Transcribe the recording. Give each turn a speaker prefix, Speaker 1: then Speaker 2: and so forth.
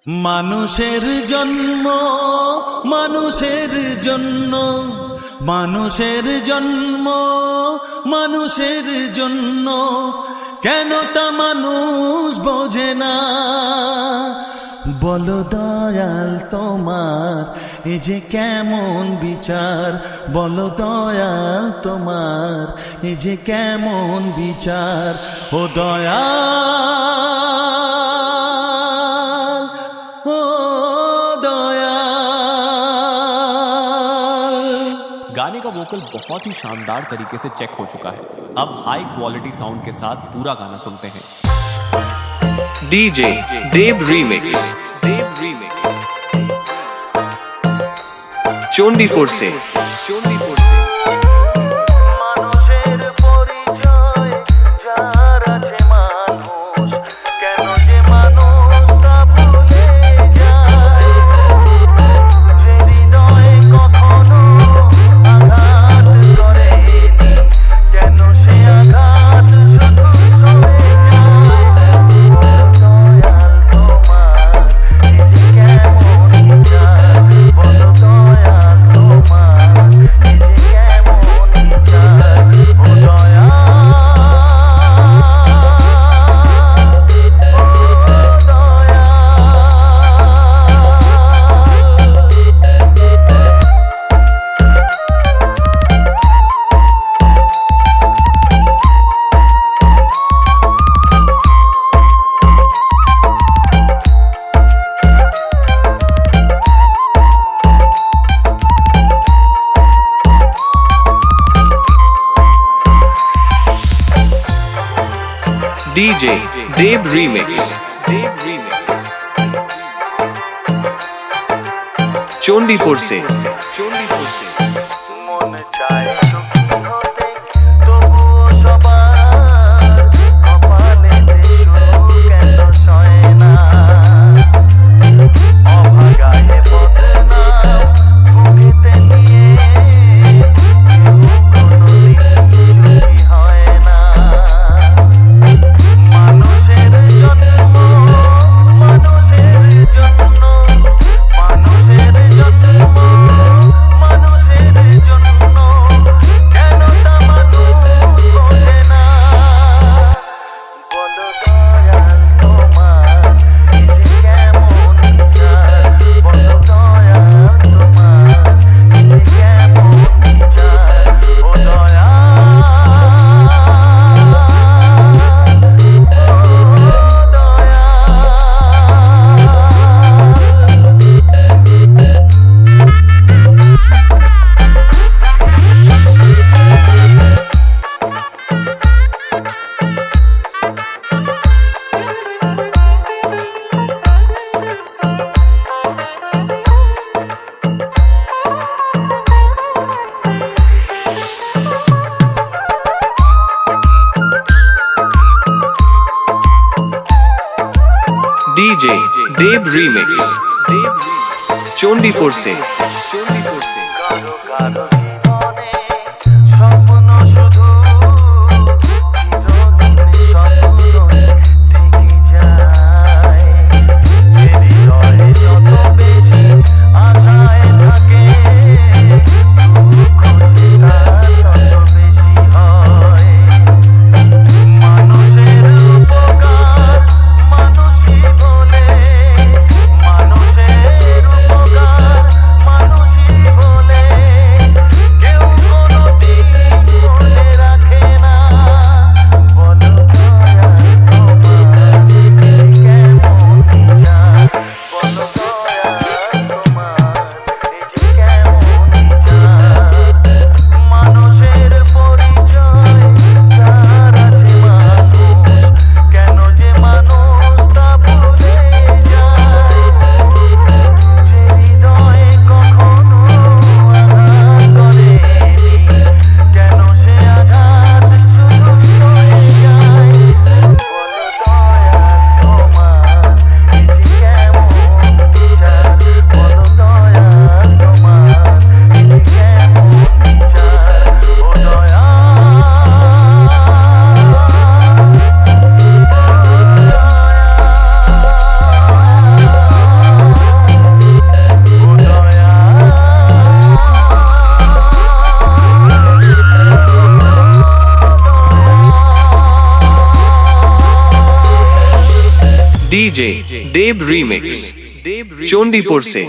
Speaker 1: মানুষের জন্ম মানুষের জন্য, মানুষের জন্ম মানুষের জন্য, কেন তা মানুষ বোঝে না। বলো দয়াল তোমার এ যে কেমন বিচার, বলো দয়াল তোমার এ যে কেমন বিচার। ও দয়াল, ও दयाल।
Speaker 2: गाने का वोकल बहुत ही शानदार तरीके से चेक हो चुका है। अब हाई क्वालिटी साउंड के साथ पूरा गाना सुनते हैं।
Speaker 3: डीजे देव रीमिक्स, चोंडीपुर से।
Speaker 1: মানুষের পরিচয় যার আছে মানুষ, কেন যে মানুষ তা ভুলে যায়। যে হৃদয় কখনো আঘাত করেনি, কেন সে আঘাত শুধু সয়ে যায়। দয়াল তোমার এ যে কেমন বিচার, বলো দয়াল তোমার এ যে কেমন বিচার। ও দয়াল, ও
Speaker 3: डीजे देव रीमिक्स, चोंडीपुर से।
Speaker 1: মন চায় সুখী হতে, তবুও সবার কপালেতে সুখ কেন সয় না। অভাগায় বদনাম বুকেতে নিয়ে কেউ কোনোদিন সুখী হয় না। মানুষের জন্ম মানুষের জন্য, মানুষের জন্ম মানুষের জন্য, কেন তা মানুষ বোঝে না। বলো দয়াল তোমার এ যে কেমন বিচার, বলো দয়াল তোমার এ যে কেমন বিচার। ও দয়াল, ও দয়াল।
Speaker 3: डीजे देव रीमिक्स, चोंडीपुर से।
Speaker 1: কারো কারো জীবনে স্বপ্ন শুধু চিরদিন স্বপ্নই থেকে যায়। যে হৃদয়ে যত বেশি আশায় থাকে, দুঃখ যে তার তত বেশি হয়। মানুষের উপকার মানুষই বলে, মানুষের উপকার মানুষই বলে,
Speaker 3: डीजे देव रीमिक्स चोंडीपुर से